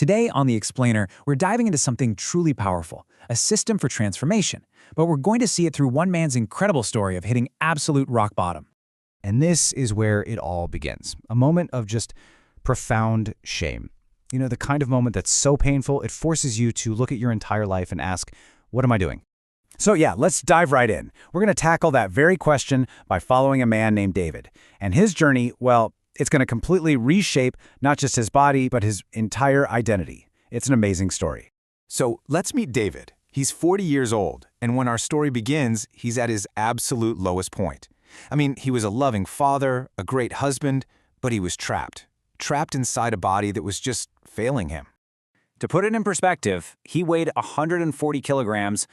Today on The Explainer, we're diving into something truly powerful, a system for transformation, but we're going to see it through one man's incredible story of hitting absolute rock bottom. And this is where it all begins. A moment of just profound shame. You know, the kind of moment that's so painful, it forces you to look at your entire life and ask, what am I doing? So yeah, let's dive right in. We're going to tackle that very question by following a man named David. And his journey, well, it's going to completely reshape not just his body, but his entire identity. It's an amazing story. So let's meet David. He's 40 years old, and when our story begins, he's at his absolute lowest point. I mean, he was a loving father, a great husband, but he was trapped inside a body that was just failing him. To put it in perspective, he weighed 140 kilograms.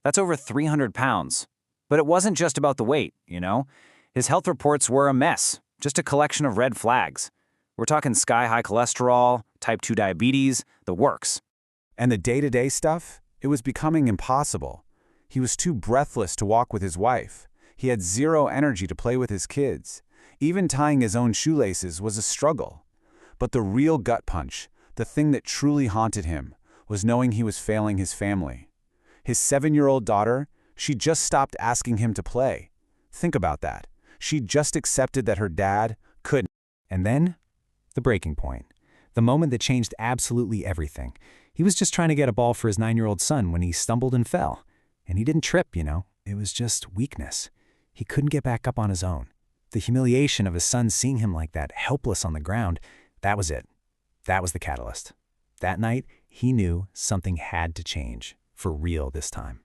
That's over 300 pounds. But it wasn't just about the weight, you know? His health reports were a mess, just a collection of red flags. We're talking sky-high cholesterol, type 2 diabetes, the works. And the day-to-day stuff? It was becoming impossible. He was too breathless to walk with his wife. He had zero energy to play with his kids. Even tying his own shoelaces was a struggle. But the real gut punch, the thing that truly haunted him, was knowing he was failing his family. His 7-year-old daughter, she just stopped asking him to play. Think about that. She just accepted that her dad couldn't. And then, the breaking point. The moment that changed absolutely everything. He was just trying to get a ball for his 9-year-old son when he stumbled and fell. And he didn't trip, you know. It was just weakness. He couldn't get back up on his own. The humiliation of his son seeing him like that, helpless on the ground, that was it. That was the catalyst. That night, he knew something had to change, for real this time.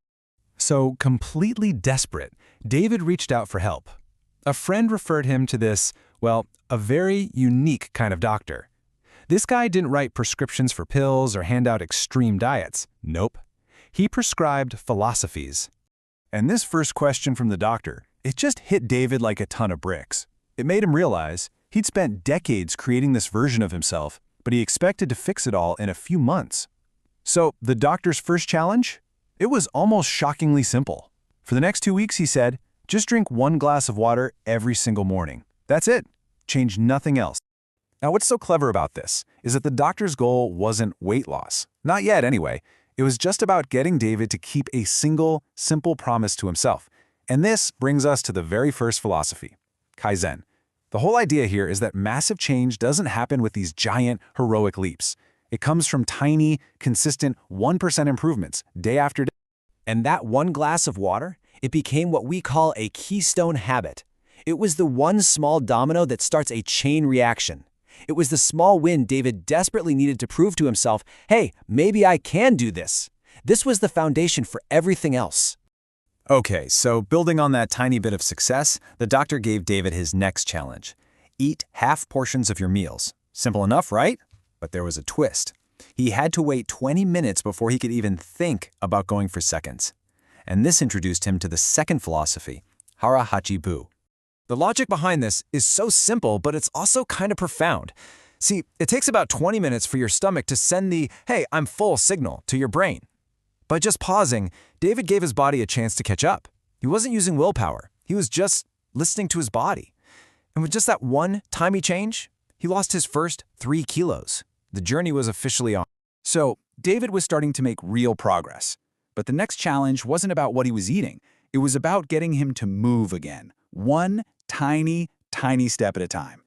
So, completely desperate, David reached out for help. A friend referred him to this, well, a very unique kind of doctor. This guy didn't write prescriptions for pills or hand out extreme diets. Nope. He prescribed philosophies. And this first question from the doctor, it just hit David like a ton of bricks. It made him realize he'd spent decades creating this version of himself, but he expected to fix it all in a few months. So, the doctor's first challenge? It was almost shockingly simple. For the next 2 weeks, he said, just drink 1 glass of water every single morning. That's it. Change nothing else. Now, what's so clever about this is that the doctor's goal wasn't weight loss. Not yet, anyway. It was just about getting David to keep a single, simple promise to himself. And this brings us to the very first philosophy, Kaizen. The whole idea here is that massive change doesn't happen with these giant, heroic leaps. It comes from tiny, consistent 1% improvements, day after day. And that 1 glass of water, it became what we call a keystone habit. It was the one small domino that starts a chain reaction. It was the small win David desperately needed to prove to himself, hey, maybe I can do this. This was the foundation for everything else. Okay, so building on that tiny bit of success, the doctor gave David his next challenge. Eat half portions of your meals. Simple enough, right? But there was a twist. He had to wait 20 minutes before he could even think about going for seconds. And this introduced him to the second philosophy, Hara Hachi Bu. The logic behind this is so simple, but it's also kind of profound. See, it takes about 20 minutes for your stomach to send the, hey, I'm full signal to your brain. By just pausing, David gave his body a chance to catch up. He wasn't using willpower. He was just listening to his body. And with just that one tiny change, he lost his first 3 kilos. The journey was officially on. So, David was starting to make real progress. But the next challenge wasn't about what he was eating. It was about getting him to move again. One tiny, tiny step at a time.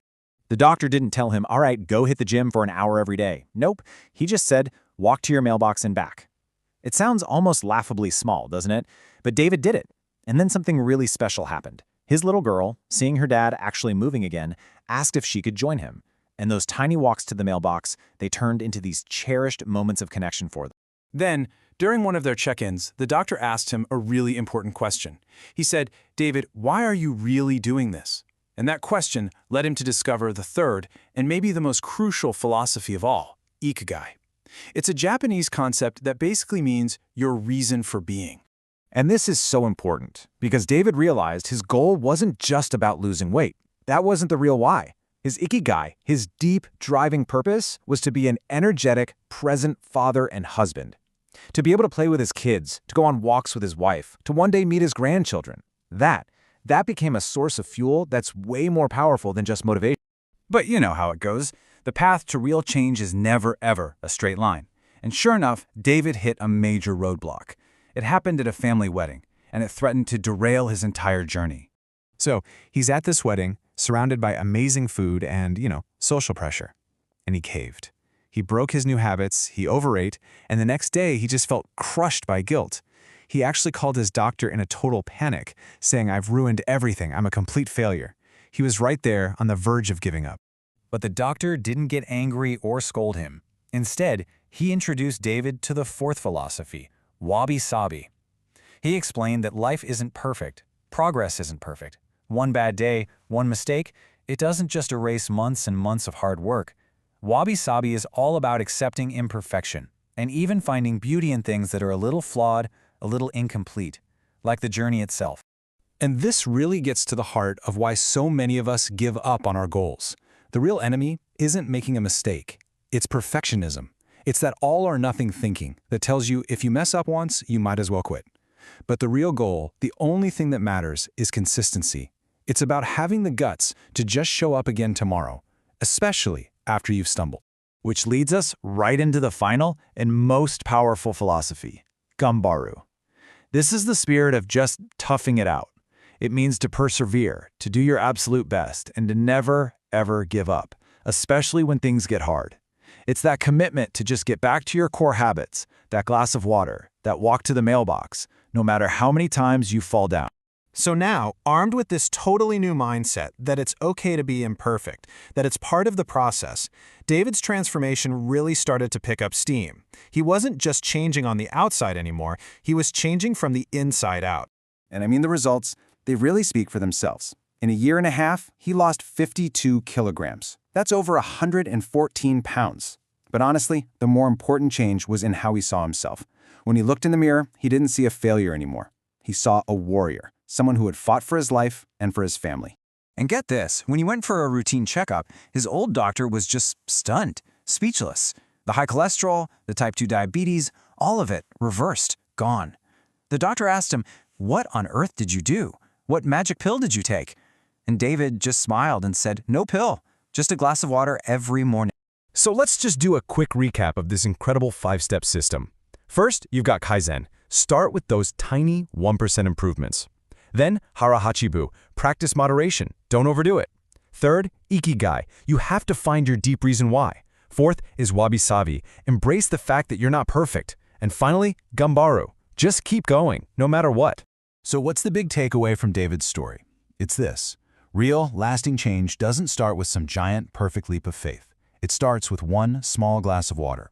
The doctor didn't tell him, all right, go hit the gym for an hour every day. Nope. He just said, walk to your mailbox and back. It sounds almost laughably small, doesn't it? But David did it. And then something really special happened. His little girl, seeing her dad actually moving again, asked if she could join him. And those tiny walks to the mailbox, they turned into these cherished moments of connection for them. Then, during one of their check-ins, the doctor asked him a really important question. He said, David, why are you really doing this? And that question led him to discover the third and maybe the most crucial philosophy of all, Ikigai. It's a Japanese concept that basically means your reason for being. And this is so important, because David realized his goal wasn't just about losing weight. That wasn't the real why. His ikigai, his deep, driving purpose, was to be an energetic, present father and husband. To be able to play with his kids, to go on walks with his wife, to one day meet his grandchildren. That became a source of fuel that's way more powerful than just motivation. But you know how it goes. The path to real change is never, ever a straight line. And sure enough, David hit a major roadblock. It happened at a family wedding, and it threatened to derail his entire journey. So he's at this wedding, surrounded by amazing food and, social pressure. And he caved. He broke his new habits, he overate, and the next day he just felt crushed by guilt. He actually called his doctor in a total panic, saying, "I've ruined everything, I'm a complete failure." He was right there on the verge of giving up. But the doctor didn't get angry or scold him. Instead, he introduced David to the fourth philosophy, wabi-sabi. He explained that life isn't perfect, progress isn't perfect. One bad day, one mistake, it doesn't just erase months and months of hard work. Wabi-sabi is all about accepting imperfection and even finding beauty in things that are a little flawed, a little incomplete, like the journey itself. And this really gets to the heart of why so many of us give up on our goals. The real enemy isn't making a mistake. It's perfectionism. It's that all-or-nothing thinking that tells you if you mess up once, you might as well quit. But the real goal, the only thing that matters, is consistency. It's about having the guts to just show up again tomorrow, especially after you've stumbled. Which leads us right into the final and most powerful philosophy, Gambaru. This is the spirit of just toughing it out. It means to persevere, to do your absolute best, and to never, ever give up, especially when things get hard. It's that commitment to just get back to your core habits, that glass of water, that walk to the mailbox, no matter how many times you fall down. So now, armed with this totally new mindset that it's okay to be imperfect, that it's part of the process, David's transformation really started to pick up steam. He wasn't just changing on the outside anymore, he was changing from the inside out. And I mean the results, they really speak for themselves. In a year and a half, he lost 52 kilograms. That's over 114 pounds. But honestly, the more important change was in how he saw himself. When he looked in the mirror, he didn't see a failure anymore. He saw a warrior, someone who had fought for his life and for his family. And get this, when he went for a routine checkup, his old doctor was just stunned, speechless. The high cholesterol, the type 2 diabetes, all of it reversed, gone. The doctor asked him, "What on earth did you do? What magic pill did you take?" And David just smiled and said, "No pill, just a glass of water every morning." So let's just do a quick recap of this incredible 5-step system. First, you've got Kaizen. Start with those tiny 1% improvements. Then, Harahachibu. Practice moderation. Don't overdo it. Third, Ikigai. You have to find your deep reason why. Fourth is Wabi-sabi. Embrace the fact that you're not perfect. And finally, Gambaru. Just keep going, no matter what. So what's the big takeaway from David's story? It's this. Real, lasting change doesn't start with some giant, perfect leap of faith. It starts with one small glass of water,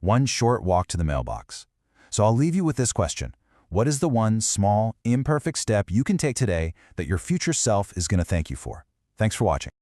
one short walk to the mailbox. So I'll leave you with this question. What is the one small, imperfect step you can take today that your future self is going to thank you for? Thanks for watching.